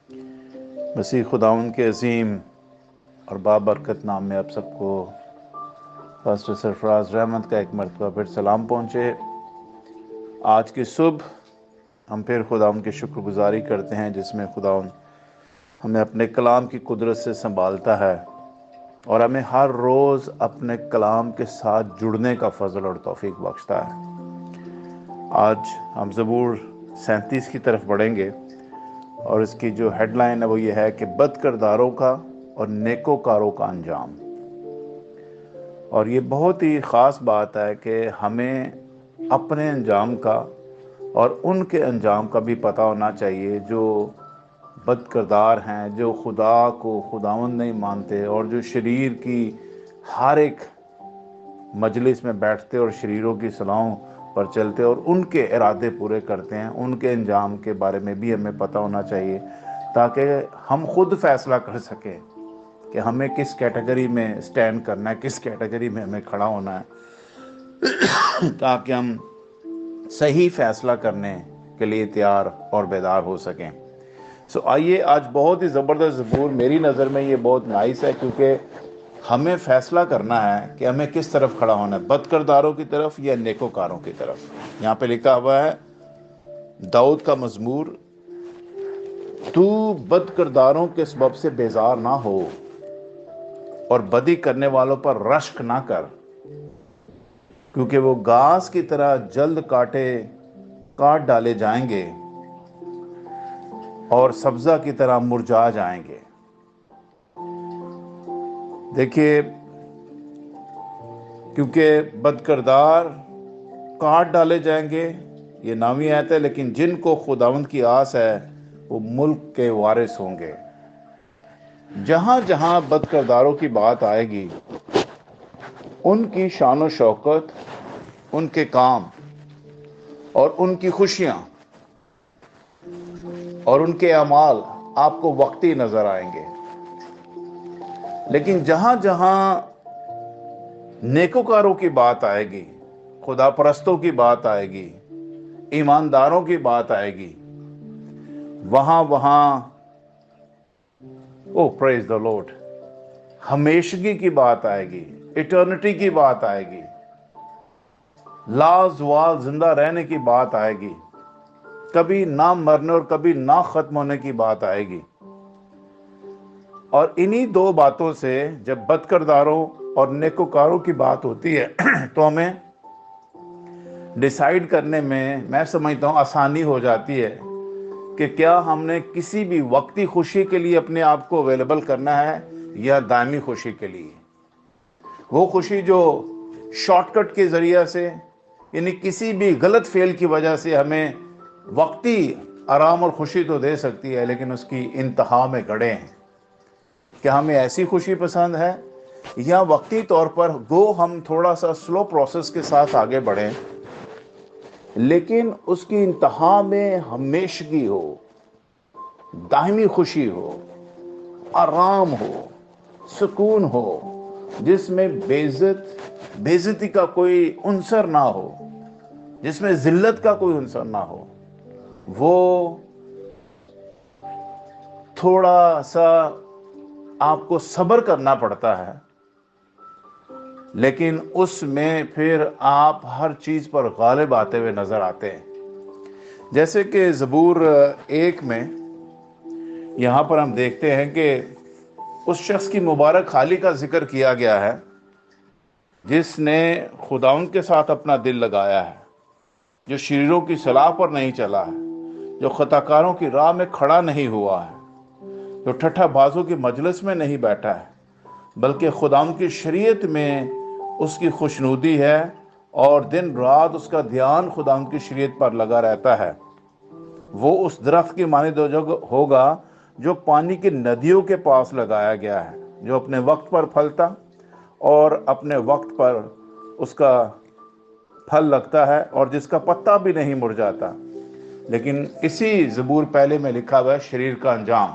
مسیح خداوند کے عظیم اور بابرکت نام میں آپ سب کو پاسٹر سرفراز رحمت کا ایک مرتبہ پھر سلام پہنچے۔ آج کی صبح ہم پھر خداوند کی شکر گزاری کرتے ہیں، جس میں خداوند ہمیں اپنے کلام کی قدرت سے سنبھالتا ہے اور ہمیں ہر روز اپنے کلام کے ساتھ جڑنے کا فضل اور توفیق بخشتا ہے۔ آج ہم زبور 37 کی طرف بڑھیں گے، اور اس کی جو ہیڈ لائن ہے وہ یہ ہے کہ بد کرداروں کا اور نیکوکاروں کا انجام۔ اور یہ بہت ہی خاص بات ہے کہ ہمیں اپنے انجام کا اور ان کے انجام کا بھی پتہ ہونا چاہیے جو بد کردار ہیں، جو خدا کو خداوند نہیں مانتے اور جو شریر کی ہر ایک مجلس میں بیٹھتے اور شریروں کی صلاحوں پر چلتے اور ان کے ارادے پورے کرتے ہیں۔ ان کے انجام کے بارے میں بھی ہمیں پتہ ہونا چاہیے، تاکہ ہم خود فیصلہ کر سکیں کہ ہمیں کس کیٹیگری میں سٹینڈ کرنا ہے، کس کیٹیگری میں ہمیں کھڑا ہونا ہے، تاکہ ہم صحیح فیصلہ کرنے کے لیے تیار اور بیدار ہو سکیں۔ آئیے، آج بہت ہی زبردست زبور میری نظر میں یہ بہت نائس ہے، کیونکہ ہمیں فیصلہ کرنا ہے کہ ہمیں کس طرف کھڑا ہونا ہے، بد کرداروں کی طرف یا نیکوکاروں کی طرف۔ یہاں پہ لکھا ہوا ہے داؤد کا مزمور، تو بد کرداروں کے سبب سے بیزار نہ ہو اور بدی کرنے والوں پر رشک نہ کر، کیونکہ وہ گھاس کی طرح جلد کاٹ ڈالے جائیں گے اور سبزہ کی طرح مرجھا جائیں گے۔ دیکھیے، کیونکہ بد کردار کاٹ ڈالے جائیں گے، یہ نامی آیت ہے، لیکن جن کو خداوند کی آس ہے وہ ملک کے وارث ہوں گے۔ جہاں جہاں بد کرداروں کی بات آئے گی، ان کی شان و شوکت، ان کے کام اور ان کی خوشیاں اور ان کے اعمال آپ کو وقتی نظر آئیں گے، لیکن جہاں جہاں نیکوکاروں کی بات آئے گی، خدا پرستوں کی بات آئے گی، ایمانداروں کی بات آئے گی، وہاں پریز دا لارڈ، ہمیشگی کی بات آئے گی، ایٹرنٹی کی بات آئے گی، لازوال زندہ رہنے کی بات آئے گی، کبھی نہ مرنے اور کبھی نہ ختم ہونے کی بات آئے گی۔ اور انہی دو باتوں سے جب بد کرداروں اور نیکوکاروں کی بات ہوتی ہے تو ہمیں ڈیسائیڈ کرنے میں سمجھتا ہوں آسانی ہو جاتی ہے کہ کیا ہم نے کسی بھی وقتی خوشی کے لیے اپنے آپ کو اویلیبل کرنا ہے یا دائمی خوشی کے لیے۔ وہ خوشی جو شارٹ کٹ کے ذریعے سے، یعنی کسی بھی غلط فعل کی وجہ سے ہمیں وقتی آرام اور خوشی تو دے سکتی ہے، لیکن اس کی انتہا میں گڑھے ہیں۔ کیا ہمیں ایسی خوشی پسند ہے، یا وقتی طور پر ہم تھوڑا سا سلو پروسیس کے ساتھ آگے بڑھیں، لیکن اس کی انتہا میں ہمیشگی ہو، دائمی خوشی ہو، آرام ہو، سکون ہو، جس میں بےعزتی کا کوئی عنصر نہ ہو، جس میں ذلت کا کوئی عنصر نہ ہو۔ وہ تھوڑا سا آپ کو صبر کرنا پڑتا ہے، لیکن اس میں پھر آپ ہر چیز پر غالب آتے ہوئے نظر آتے ہیں۔ جیسے کہ زبور 1 میں یہاں پر ہم دیکھتے ہیں کہ اس شخص کی مبارک حالی کا ذکر کیا گیا ہے جس نے خداوند کے ساتھ اپنا دل لگایا ہے، جو شریروں کی صلاح پر نہیں چلا ہے، جو خطا کاروں کی راہ میں کھڑا نہیں ہوا ہے، جو ٹھٹھا بازوں کی مجلس میں نہیں بیٹھا ہے، بلکہ خداوند کی شریعت میں اس کی خوشنودی ہے اور دن رات اس کا دھیان خداوند کی شریعت پر لگا رہتا ہے۔ وہ اس درخت کی مانند ہوگا جو پانی کی ندیوں کے پاس لگایا گیا ہے، جو اپنے وقت پر پھلتا اور اپنے وقت پر اس کا پھل لگتا ہے، اور جس کا پتا بھی نہیں مرجھاتا۔ لیکن اسی زبور پہلے میں لکھا ہوا ہے شریر کا انجام۔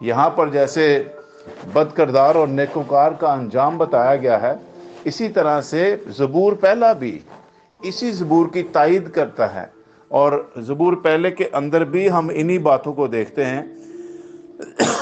یہاں پر جیسے بد کردار اور نیکوکار کا انجام بتایا گیا ہے، اسی طرح سے زبور پہلا بھی اسی زبور کی تائید کرتا ہے، اور زبور پہلے کے اندر بھی ہم انہی باتوں کو دیکھتے ہیں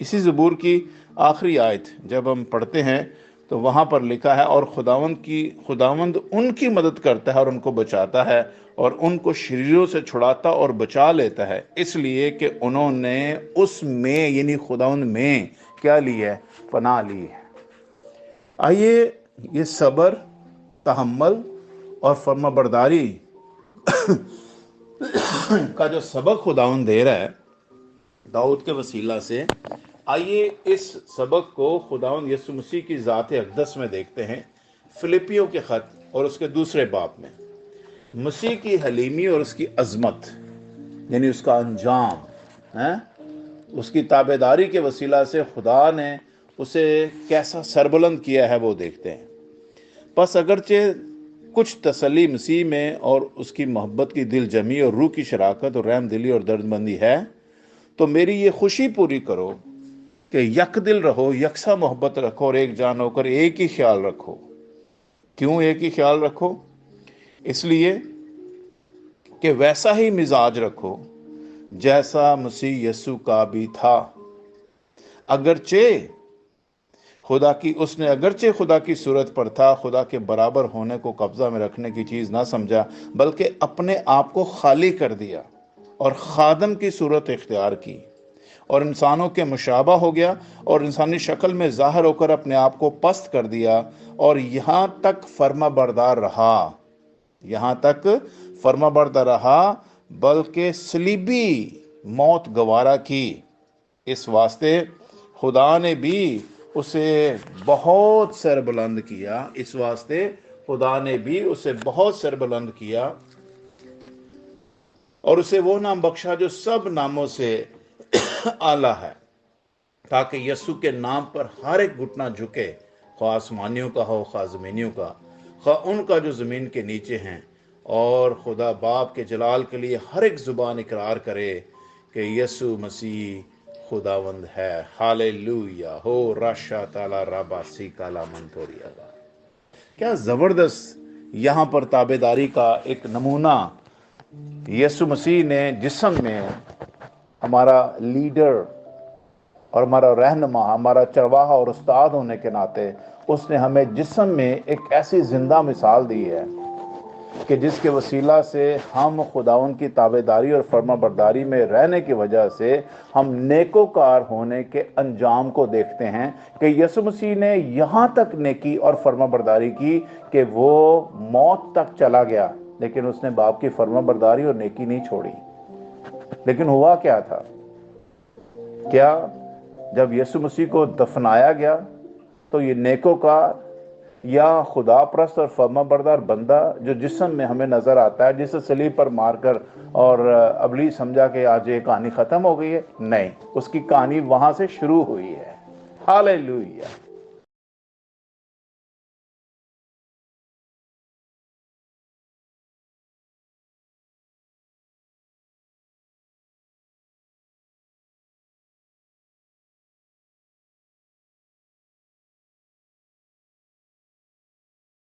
اسی زبور کی آخری آیت جب ہم پڑھتے ہیں تو وہاں پر لکھا ہے، اور خداوند ان کی مدد کرتا ہے اور ان کو بچاتا ہے، اور ان کو شریروں سے چھڑاتا اور بچا لیتا ہے، اس لیے کہ انہوں نے اس میں یعنی خداوند میں کیا لی ہے؟ پناہ لی ہے۔ آئیے یہ صبر، تحمل اور فرما برداری کا جو سبق خداوند دے رہا ہے داؤد کے وسیلہ سے، آئیے اس سبق کو خداوند یسوع مسیح کی ذات اقدس میں دیکھتے ہیں، فلپیوں کے خط اور اس کے دوسرے باب میں۔ مسیح کی حلیمی اور اس کی عظمت یعنی اس کا انجام، اس کی تابعداری کے وسیلہ سے خدا نے اسے کیسا سربلند کیا ہے وہ دیکھتے ہیں۔ پس اگرچہ کچھ تسلی مسیح میں اور اس کی محبت کی دل جمی اور روح کی شراکت اور رحم دلی اور درد مندی ہے، تو میری یہ خوشی پوری کرو کہ یک دل رہو، یکساں محبت رکھو اور ایک جان ہو کر ایک ہی خیال رکھو۔ کیوں ایک ہی خیال رکھو؟ اس لیے کہ ویسا ہی مزاج رکھو جیسا مسیح یسوع کا بھی تھا، اگرچہ خدا کی صورت پر تھا، خدا کے برابر ہونے کو قبضہ میں رکھنے کی چیز نہ سمجھا، بلکہ اپنے آپ کو خالی کر دیا اور خادم کی صورت اختیار کی، اور انسانوں کے مشابہ ہو گیا، اور انسانی شکل میں ظاہر ہو کر اپنے آپ کو پست کر دیا، اور یہاں تک فرما بردار رہا بلکہ صلیبی موت گوارا کی۔ اس واسطے خدا نے بھی اسے بہت سربلند کیا، اور اسے وہ نام بخشا جو سب ناموں سے اعلیٰ ہے، تاکہ یسوع کے نام پر ہر ایک گھٹنا جھکے، خواہ آسمانیوں کا ہو، خواہ زمینیوں کا، خواہ ان کا جو زمین کے نیچے ہیں، اور خدا باپ کے جلال کے لیے ہر ایک زبان اقرار کرے کہ یسوع مسیح خداوند ہے۔ ہاللویا ہو راشا تالا رابا سی کالا منتوریا۔ کیا زبردست یہاں پر تابعداری کا ایک نمونہ یسوع مسیح نے جسم میں، ہمارا لیڈر اور ہمارا رہنما، ہمارا چرواہا اور استاد ہونے کے ناطے اس نے ہمیں جسم میں ایک ایسی زندہ مثال دی ہے کہ جس کے وسیلہ سے ہم خداوند کی تابعداری اور فرما برداری میں رہنے کی وجہ سے ہم نیکوکار ہونے کے انجام کو دیکھتے ہیں، کہ یسوع مسیح نے یہاں تک نیکی اور فرما برداری کی کہ وہ موت تک چلا گیا، لیکن اس نے باپ کی فرما برداری اور نیکی نہیں چھوڑی۔ لیکن ہوا کیا تھا؟ کیا جب یسوع مسیح کو دفنایا گیا تو یہ نیکوکار یا خدا پرست اور فرما بردار بندہ جو جسم میں ہمیں نظر آتا ہے، جسے صلیب پر مار کر اور ابلیس سمجھا کہ آج یہ کہانی ختم ہو گئی ہے، نہیں، اس کی کہانی وہاں سے شروع ہوئی ہے۔ ہاللویا۔